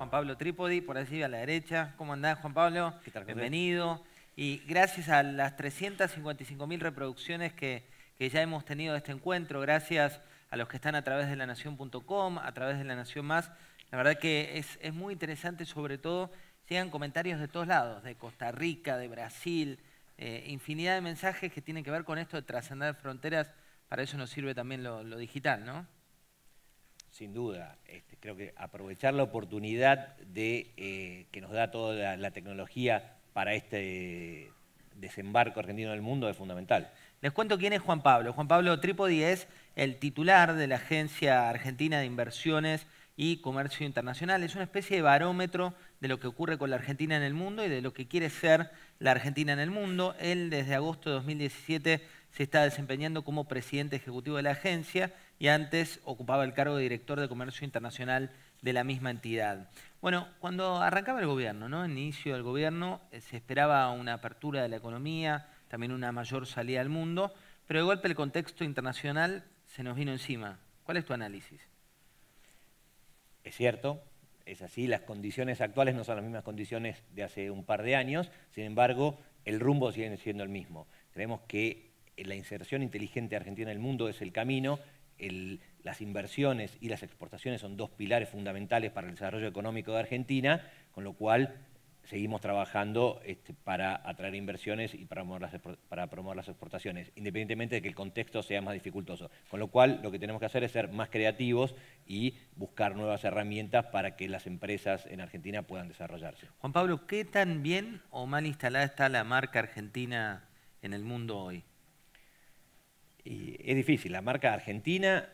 Juan Pablo Trípodi, por allí a la derecha. ¿Cómo andás, Juan Pablo? ¿Qué tal, José? Bienvenido. Y gracias a las 355.000 reproducciones que ya hemos tenido de este encuentro, gracias a los que están a través de lanación.com, a través de La Nación Más, la verdad que es muy interesante, sobre todo llegan comentarios de todos lados, de Costa Rica, de Brasil, infinidad de mensajes que tienen que ver con esto de trascender fronteras. Para eso nos sirve también lo digital, ¿no? Sin duda, creo que aprovechar la oportunidad de que nos da toda la tecnología para este desembarco argentino en el mundo es fundamental. Les cuento quién es Juan Pablo. Juan Pablo Trípodi es el titular de la Agencia Argentina de Inversiones y Comercio Internacional. Es una especie de barómetro de lo que ocurre con la Argentina en el mundo y de lo que quiere ser la Argentina en el mundo. Él desde agosto de 2017 se está desempeñando como presidente ejecutivo de la agencia y antes ocupaba el cargo de director de Comercio Internacional de la misma entidad. Bueno, cuando arrancaba el gobierno, ¿no? En inicio del gobierno se esperaba una apertura de la economía, también una mayor salida al mundo, pero de golpe el contexto internacional se nos vino encima. ¿Cuál es tu análisis? Es cierto, es así, las condiciones actuales no son las mismas condiciones de hace un par de años, sin embargo, el rumbo sigue siendo el mismo. Creemos que la inserción inteligente argentina en el mundo es el camino, las inversiones y las exportaciones son dos pilares fundamentales para el desarrollo económico de Argentina, con lo cual seguimos trabajando para atraer inversiones y para promover las exportaciones, independientemente de que el contexto sea más dificultoso. Con lo cual, lo que tenemos que hacer es ser más creativos y buscar nuevas herramientas para que las empresas en Argentina puedan desarrollarse. Juan Pablo, ¿qué tan bien o mal instalada está la marca argentina en el mundo hoy? Y es difícil, la marca argentina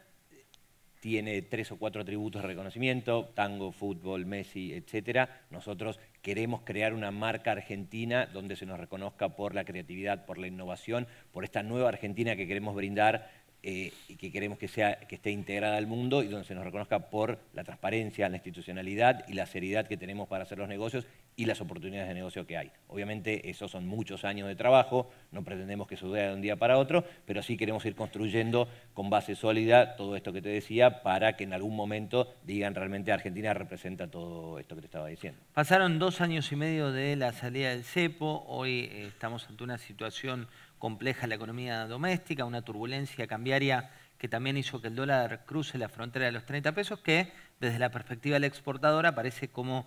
tiene 3 o 4 atributos de reconocimiento, tango, fútbol, Messi, etcétera. Nosotros queremos crear una marca argentina donde se nos reconozca por la creatividad, por la innovación, por esta nueva Argentina que queremos brindar y que queremos que esté integrada al mundo y donde se nos reconozca por la transparencia, la institucionalidad y la seriedad que tenemos para hacer los negocios y las oportunidades de negocio que hay. Obviamente esos son muchos años de trabajo, no pretendemos que suceda de un día para otro, pero sí queremos ir construyendo con base sólida todo esto que te decía para que en algún momento digan realmente Argentina representa todo esto que te estaba diciendo. Pasaron 2 años y medio de la salida del cepo, hoy estamos ante una situación compleja en la economía doméstica, una turbulencia cambiaria que también hizo que el dólar cruce la frontera de los 30 pesos, que desde la perspectiva de la exportadora parece como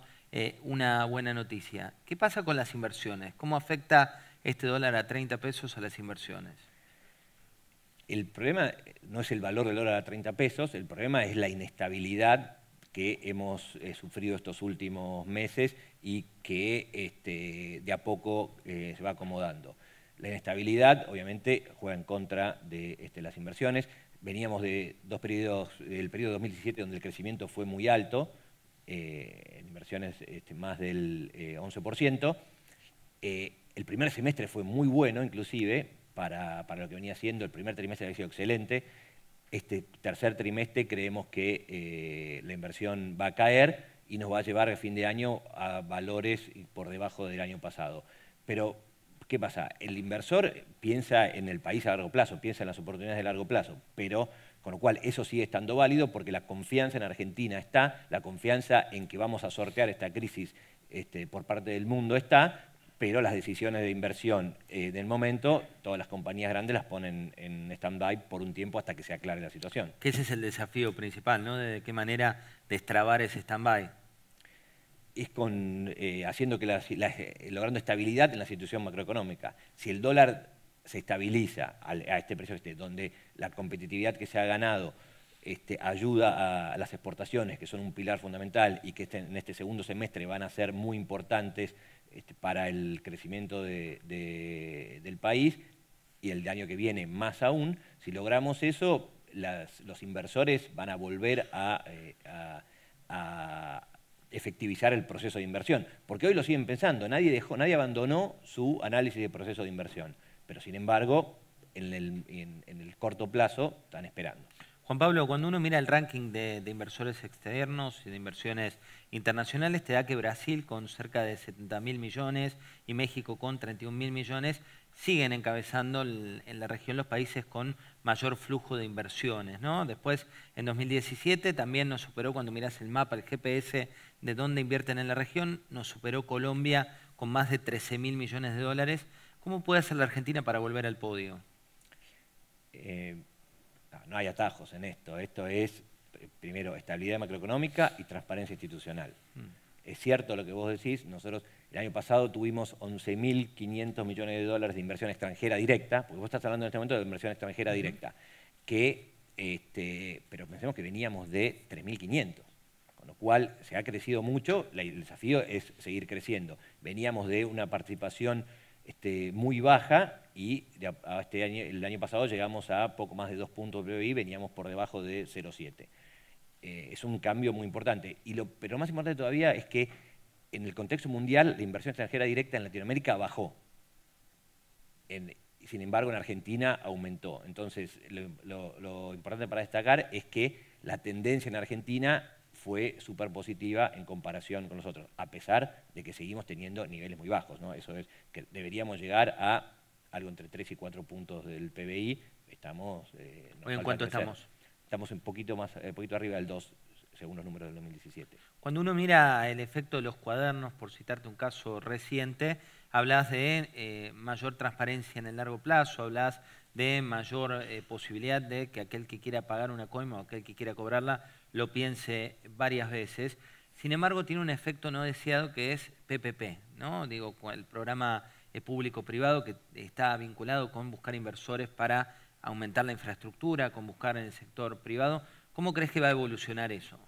una buena noticia. ¿Qué pasa con las inversiones? ¿Cómo afecta este dólar a 30 pesos a las inversiones? El problema no es el valor del dólar a 30 pesos, el problema es la inestabilidad que hemos sufrido estos últimos meses y que de a poco se va acomodando. La inestabilidad, obviamente, juega en contra de las inversiones. Veníamos de dos periodos, del periodo 2017, donde el crecimiento fue muy alto, en inversiones más del 11%. El primer semestre fue muy bueno, inclusive, para lo que venía siendo. El primer trimestre había sido excelente. Este tercer trimestre creemos que la inversión va a caer y nos va a llevar a fin de año a valores por debajo del año pasado. Pero, ¿qué pasa? El inversor piensa en el país a largo plazo, piensa en las oportunidades de largo plazo, pero con lo cual eso sigue estando válido porque la confianza en Argentina está, la confianza en que vamos a sortear esta crisis por parte del mundo está, pero las decisiones de inversión del momento, todas las compañías grandes las ponen en stand-by por un tiempo hasta que se aclare la situación. Que ese es el desafío principal, ¿no? De qué manera destrabar ese stand-by. Es haciendo logrando estabilidad en la situación macroeconómica. Si el dólar se estabiliza a este precio donde la competitividad que se ha ganado ayuda a las exportaciones, que son un pilar fundamental y que en este segundo semestre van a ser muy importantes para el crecimiento del país y el año que viene más aún, si logramos eso, los inversores van a volver a efectivizar el proceso de inversión, porque hoy lo siguen pensando, nadie abandonó su análisis de proceso de inversión, pero sin embargo, en el corto plazo están esperando. Juan Pablo, cuando uno mira el ranking de inversores externos y de inversiones internacionales, te da que Brasil con cerca de 70.000 millones y México con 31.000 millones siguen encabezando en la región los países con mayor flujo de inversiones, ¿no? Después, en 2017, también nos superó, cuando mirás el mapa, el GPS de dónde invierten en la región. Nos superó Colombia con más de 13.000 millones de dólares. ¿Cómo puede hacer la Argentina para volver al podio? No hay atajos en esto. Esto es, primero, estabilidad macroeconómica y transparencia institucional. Es cierto lo que vos decís. Nosotros el año pasado tuvimos 11.500 millones de dólares de inversión extranjera directa, porque vos estás hablando en este momento de inversión extranjera directa, pero pensemos que veníamos de 3.500. Con lo cual se ha crecido mucho, el desafío es seguir creciendo. Veníamos de una participación muy baja y el año pasado llegamos a poco más de 2 puntos de PBI, veníamos por debajo de 0,7. Es un cambio muy importante. Pero lo más importante todavía es que en el contexto mundial la inversión extranjera directa en Latinoamérica bajó. Sin embargo, en Argentina aumentó. Entonces, lo importante para destacar es que la tendencia en Argentina fue súper positiva en comparación con nosotros, a pesar de que seguimos teniendo niveles muy bajos, ¿no? Eso es que deberíamos llegar a algo entre 3 y 4 puntos del PBI. ¿Hoy en cuánto estamos? Estamos un poquito arriba del 2, según los números del 2017. Cuando uno mira el efecto de los cuadernos, por citarte un caso reciente, hablas de mayor transparencia en el largo plazo, hablas de mayor posibilidad de que aquel que quiera pagar una coima o aquel que quiera cobrarla lo piense varias veces. Sin embargo, tiene un efecto no deseado que es PPP, ¿no? Digo, el programa público-privado que está vinculado con buscar inversores para aumentar la infraestructura, con buscar en el sector privado. ¿Cómo crees que va a evolucionar eso?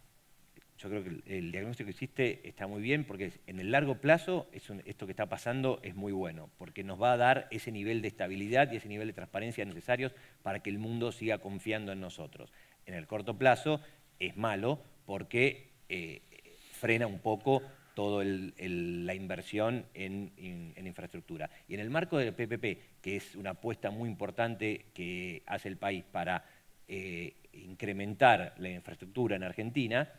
Yo creo que el diagnóstico que hiciste está muy bien, porque en el largo plazo esto que está pasando es muy bueno, porque nos va a dar ese nivel de estabilidad y ese nivel de transparencia necesarios para que el mundo siga confiando en nosotros. En el corto plazo es malo porque frena un poco toda la inversión en infraestructura. Y en el marco del PPP, que es una apuesta muy importante que hace el país para incrementar la infraestructura en Argentina,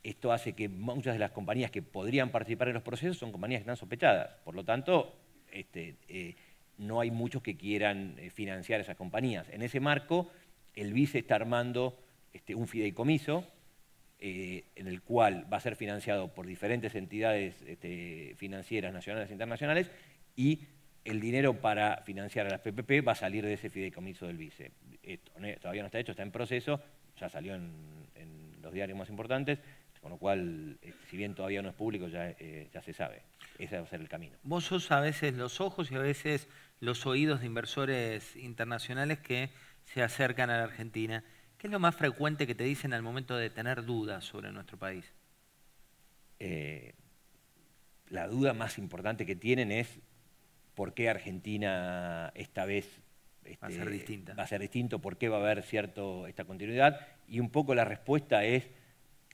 esto hace que muchas de las compañías que podrían participar en los procesos son compañías que están sospechadas. Por lo tanto, no hay muchos que quieran financiar esas compañías. En ese marco, el BICE está armando un fideicomiso en el cual va a ser financiado por diferentes entidades financieras nacionales e internacionales, y el dinero para financiar a las PPP va a salir de ese fideicomiso del BICE. Esto todavía no está hecho, está en proceso, ya salió en los diarios más importantes, con lo cual, si bien todavía no es público, ya se sabe. Ese va a ser el camino. Vos sos a veces los ojos y a veces los oídos de inversores internacionales que se acercan a la Argentina. ¿Qué es lo más frecuente que te dicen al momento de tener dudas sobre nuestro país? La duda más importante que tienen es por qué Argentina esta vez va a ser distinta. Va a ser distinto, por qué va a haber esta continuidad. Y un poco la respuesta es,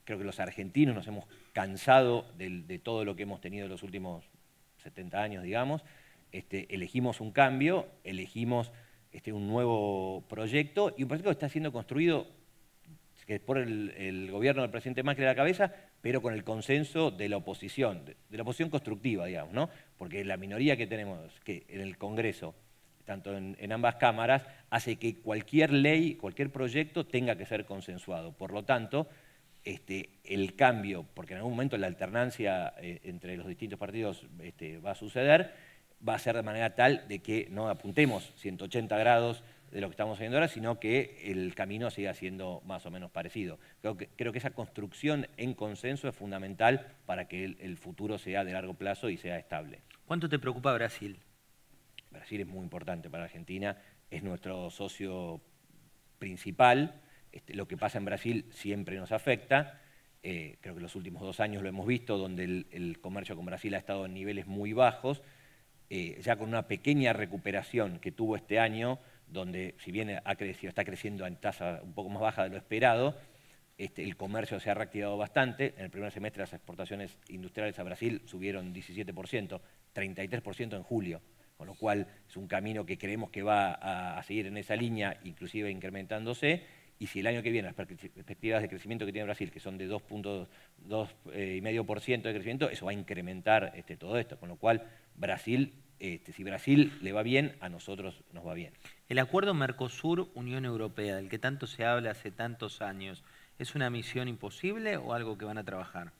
creo que los argentinos nos hemos cansado de todo lo que hemos tenido en los últimos 70 años, digamos. Elegimos un cambio, elegimos un nuevo proyecto, y un proyecto que está siendo construido por el gobierno del presidente Macri a la cabeza, pero con el consenso de la oposición constructiva, digamos, ¿no? Porque la minoría que tenemos en el Congreso, tanto en ambas cámaras, hace que cualquier ley, cualquier proyecto tenga que ser consensuado. Por lo tanto, el cambio, porque en algún momento la alternancia entre los distintos partidos va a suceder, va a ser de manera tal de que no apuntemos 180 grados de lo que estamos haciendo ahora, sino que el camino siga siendo más o menos parecido. Creo que esa construcción en consenso es fundamental para que el futuro sea de largo plazo y sea estable. ¿Cuánto te preocupa Brasil? Brasil es muy importante para Argentina, es nuestro socio principal. Lo que pasa en Brasil siempre nos afecta. Creo que los últimos 2 años lo hemos visto, donde el comercio con Brasil ha estado en niveles muy bajos, ya con una pequeña recuperación que tuvo este año, donde si bien está creciendo en tasa un poco más baja de lo esperado, el comercio se ha reactivado bastante. En el primer semestre las exportaciones industriales a Brasil subieron 17%, 33% en julio, con lo cual es un camino que creemos que va a seguir en esa línea, inclusive incrementándose. Y si el año que viene las perspectivas de crecimiento que tiene Brasil, que son de 2,5% de crecimiento, eso va a incrementar todo esto, con lo cual Brasil, si Brasil le va bien, a nosotros nos va bien. El acuerdo Mercosur-Unión Europea, del que tanto se habla hace tantos años, ¿es una misión imposible o algo que van a trabajar?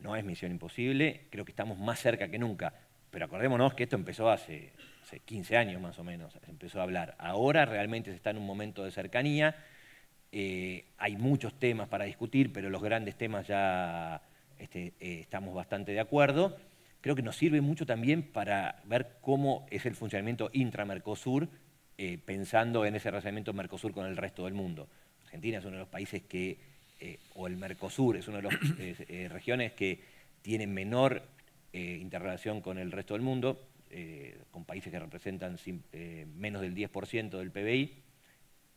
no es misión imposible, creo que estamos más cerca que nunca. Pero acordémonos que esto empezó hace 15 años más o menos, se empezó a hablar. Ahora realmente se está en un momento de cercanía, hay muchos temas para discutir, pero los grandes temas ya estamos bastante de acuerdo. Creo que nos sirve mucho también para ver cómo es el funcionamiento intra-Mercosur, pensando en ese relacionamiento Mercosur con el resto del mundo. Argentina es uno de los países que, o el Mercosur es una de las regiones que tienen menor interrelación con el resto del mundo, con países que representan menos del 10% del PBI.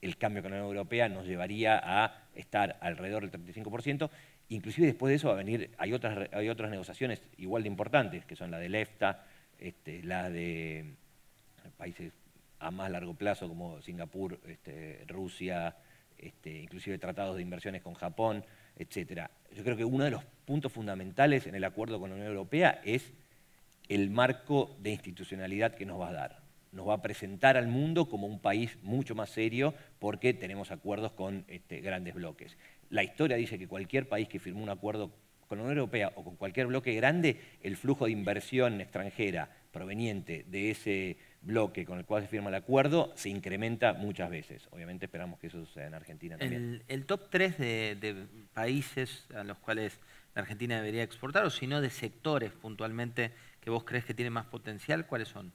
El cambio con la Unión Europea nos llevaría a estar alrededor del 35%. Inclusive después de eso va a venir, hay otras negociaciones igual de importantes, que son la del EFTA, la de países a más largo plazo como Singapur, Rusia, inclusive tratados de inversiones con Japón, etc. Yo creo que uno de los puntos fundamentales en el acuerdo con la Unión Europea es el marco de institucionalidad que nos va a dar. Nos va a presentar al mundo como un país mucho más serio porque tenemos acuerdos con grandes bloques. La historia dice que cualquier país que firmó un acuerdo con la Unión Europea o con cualquier bloque grande, el flujo de inversión extranjera proveniente de ese bloque con el cual se firma el acuerdo se incrementa muchas veces. Obviamente esperamos que eso suceda en Argentina también. El top 3 de países a los cuales la Argentina debería exportar, o si no de sectores puntualmente que vos crees que tienen más potencial, ¿cuáles son?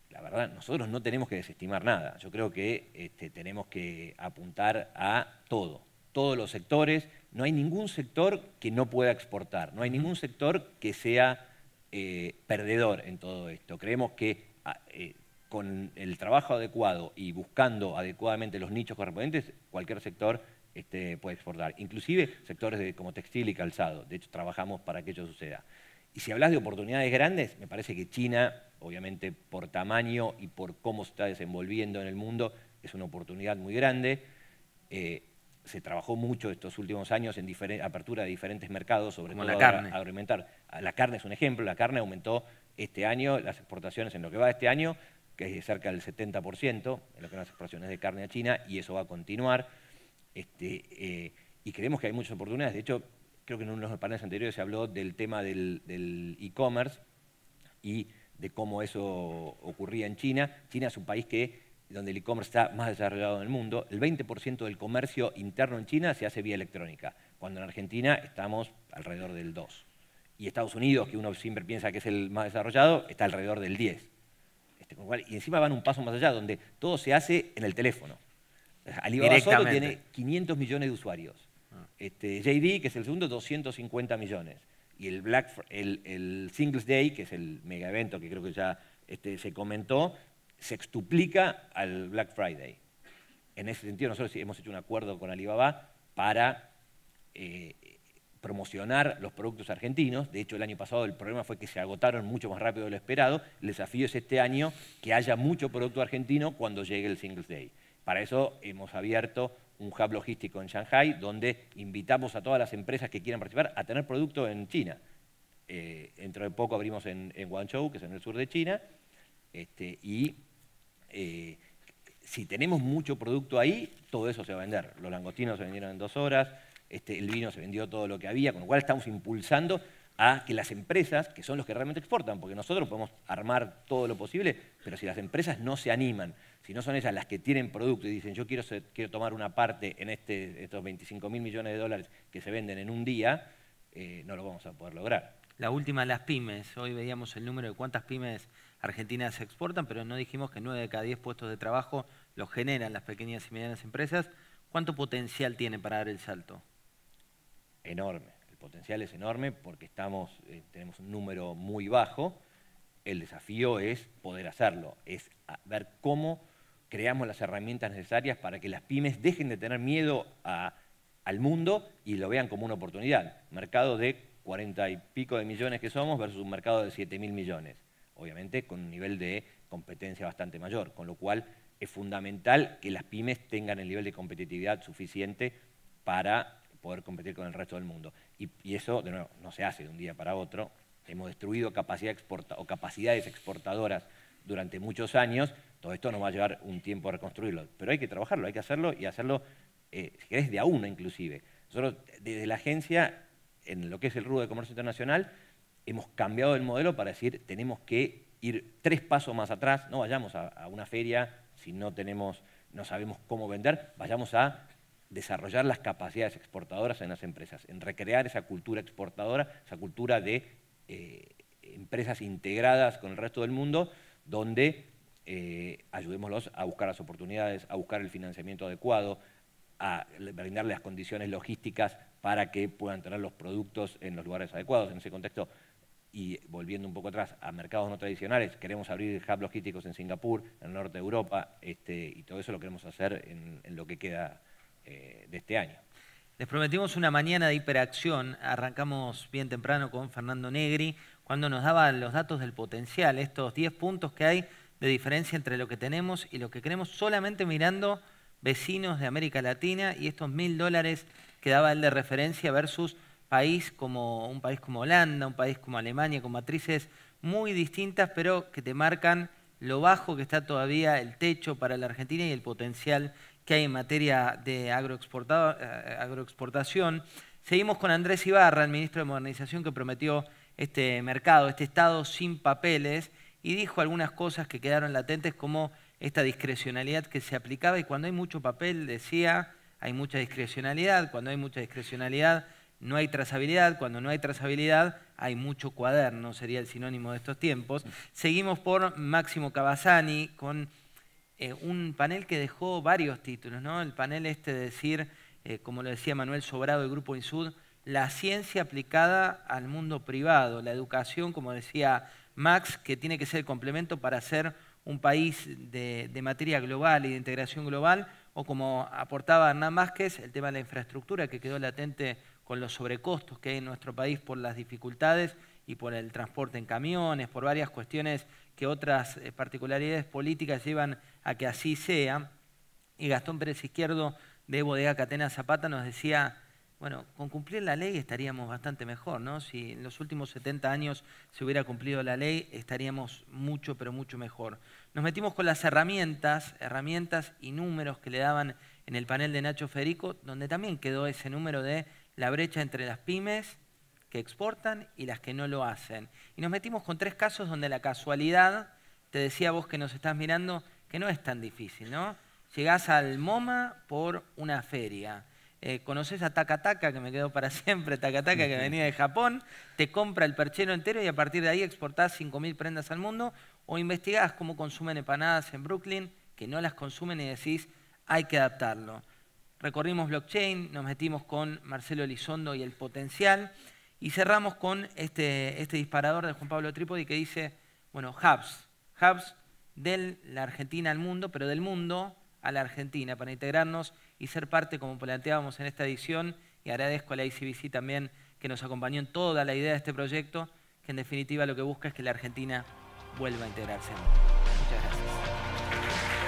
La verdad, nosotros no tenemos que desestimar nada. Yo creo que tenemos que apuntar a todos los sectores. No hay ningún sector que no pueda exportar, no hay ningún sector que sea perdedor en todo esto. Creemos que con el trabajo adecuado y buscando adecuadamente los nichos correspondientes, cualquier sector puede exportar. Inclusive sectores como textil y calzado. De hecho, trabajamos para que ello suceda. Y si hablas de oportunidades grandes, me parece que China, obviamente por tamaño y por cómo se está desenvolviendo en el mundo, es una oportunidad muy grande. Se trabajó mucho estos últimos años en apertura de diferentes mercados, sobre como todo la carne. agroalimentar. La carne es un ejemplo, la carne aumentó este año, las exportaciones en lo que va de este año, que es cerca del 70% en lo que van las exportaciones de carne a China, y eso va a continuar. Y creemos que hay muchas oportunidades. De hecho, creo que en uno de los paneles anteriores se habló del tema del e-commerce y de cómo eso ocurría en China. China es un país donde el e-commerce está más desarrollado en el mundo. El 20% del comercio interno en China se hace vía electrónica, cuando en Argentina estamos alrededor del 2%. Y Estados Unidos, que uno siempre piensa que es el más desarrollado, está alrededor del 10%. Y encima van un paso más allá, donde todo se hace en el teléfono. Alibaba solo tiene 500 millones de usuarios. JD, que es el segundo, 250 millones. Y el Singles Day, que es el mega evento que creo que ya se comentó, sextuplica al Black Friday. En ese sentido, nosotros hemos hecho un acuerdo con Alibaba para promocionar los productos argentinos. De hecho, el año pasado el problema fue que se agotaron mucho más rápido de lo esperado. El desafío es este año que haya mucho producto argentino cuando llegue el Singles Day. Para eso hemos abierto un hub logístico en Shanghai, donde invitamos a todas las empresas que quieran participar a tener producto en China. Dentro de poco abrimos en Guangzhou, que es en el sur de China, si tenemos mucho producto ahí, todo eso se va a vender. Los langostinos se vendieron en 2 horas, el vino se vendió todo lo que había, con lo cual estamos impulsando a que las empresas, que son los que realmente exportan, porque nosotros podemos armar todo lo posible, pero si las empresas no se animan, si no son ellas las que tienen producto y dicen yo quiero tomar una parte en estos 25.000 millones de dólares que se venden en un día, no lo vamos a poder lograr. La última, las pymes. Hoy veíamos el número de cuántas pymes argentinas se exportan, pero no dijimos que 9 de cada 10 puestos de trabajo los generan las pequeñas y medianas empresas. ¿Cuánto potencial tiene para dar el salto? Enorme. El potencial es enorme porque tenemos un número muy bajo. El desafío es poder hacerlo, es ver cómo creamos las herramientas necesarias para que las pymes dejen de tener miedo al mundo y lo vean como una oportunidad. Mercado de 40 y pico de millones que somos versus un mercado de 7.000 millones. Obviamente con un nivel de competencia bastante mayor, con lo cual es fundamental que las pymes tengan el nivel de competitividad suficiente para poder competir con el resto del mundo. Y eso, de nuevo, no se hace de un día para otro. Hemos destruido capacidades exportadoras durante muchos años. Todo esto nos va a llevar un tiempo a reconstruirlo. Pero hay que trabajarlo, hay que hacerlo y hacerlo, si querés, de a uno inclusive. Nosotros, desde la agencia, en lo que es el rubro de comercio internacional, hemos cambiado el modelo para decir, tenemos que ir 3 pasos más atrás, no vayamos a una feria si no sabemos cómo vender, vayamos a desarrollar las capacidades exportadoras en las empresas, en recrear esa cultura exportadora, esa cultura de empresas integradas con el resto del mundo, donde ayudémoslos a buscar las oportunidades, a buscar el financiamiento adecuado, a brindarles las condiciones logísticas para que puedan tener los productos en los lugares adecuados. En ese contexto, y volviendo un poco atrás a mercados no tradicionales, queremos abrir hubs logísticos en Singapur, en el norte de Europa, y todo eso lo queremos hacer en lo que queda de este año. Les prometimos una mañana de hiperacción. Arrancamos bien temprano con Fernando Negri, cuando nos daba los datos del potencial, estos 10 puntos que hay de diferencia entre lo que tenemos y lo que queremos, solamente mirando vecinos de América Latina, y estos $1000 que daba él de referencia versus un país como Holanda, un país como Alemania, con matrices muy distintas, pero que te marcan lo bajo que está todavía el techo para la Argentina y el potencial que hay en materia de agroexportación. Seguimos con Andrés Ibarra, el ministro de Modernización, que prometió este mercado, este Estado sin papeles, y dijo algunas cosas que quedaron latentes, como esta discrecionalidad que se aplicaba, y cuando hay mucho papel, decía, hay mucha discrecionalidad, cuando hay mucha discrecionalidad no hay trazabilidad, cuando no hay trazabilidad hay mucho cuaderno, sería el sinónimo de estos tiempos. Seguimos por Máximo Cavazzani con un panel que dejó varios títulos, ¿no? El panel de decir, como lo decía Manuel Sobrado del Grupo Insud, la ciencia aplicada al mundo privado, la educación, como decía Max, que tiene que ser el complemento para ser un país de materia global y de integración global, o como aportaba Hernán Vázquez, el tema de la infraestructura, que quedó latente con los sobrecostos que hay en nuestro país por las dificultades y por el transporte en camiones, por varias cuestiones que otras particularidades políticas llevan a que así sea. Y Gastón Pérez Izquierdo, de Bodega Catena Zapata, nos decía, bueno, con cumplir la ley estaríamos bastante mejor, ¿no? Si en los últimos 70 años se hubiera cumplido la ley, estaríamos mucho, pero mucho mejor. Nos metimos con las herramientas y números que le daban en el panel de Nacho Federico, donde también quedó ese número de la brecha entre las pymes que exportan y las que no lo hacen. Y nos metimos con 3 casos donde la casualidad, te decía vos que nos estás mirando, que no es tan difícil, ¿no? Llegás al MoMA por una feria, conoces a Taka Taka, que me quedó para siempre, Taka Taka, que venía de Japón, te compra el perchero entero y a partir de ahí exportás 5000 prendas al mundo, o investigás cómo consumen empanadas en Brooklyn, que no las consumen, y decís, hay que adaptarlo. Recorrimos blockchain, nos metimos con Marcelo Elizondo y el potencial, y cerramos con este disparador de Juan Pablo Trípodi que dice, bueno, hubs de la Argentina al mundo, pero del mundo a la Argentina, para integrarnos y ser parte, como planteábamos en esta edición, y agradezco a la ICBC también que nos acompañó en toda la idea de este proyecto, que en definitiva lo que busca es que la Argentina vuelva a integrarse. Muchas gracias.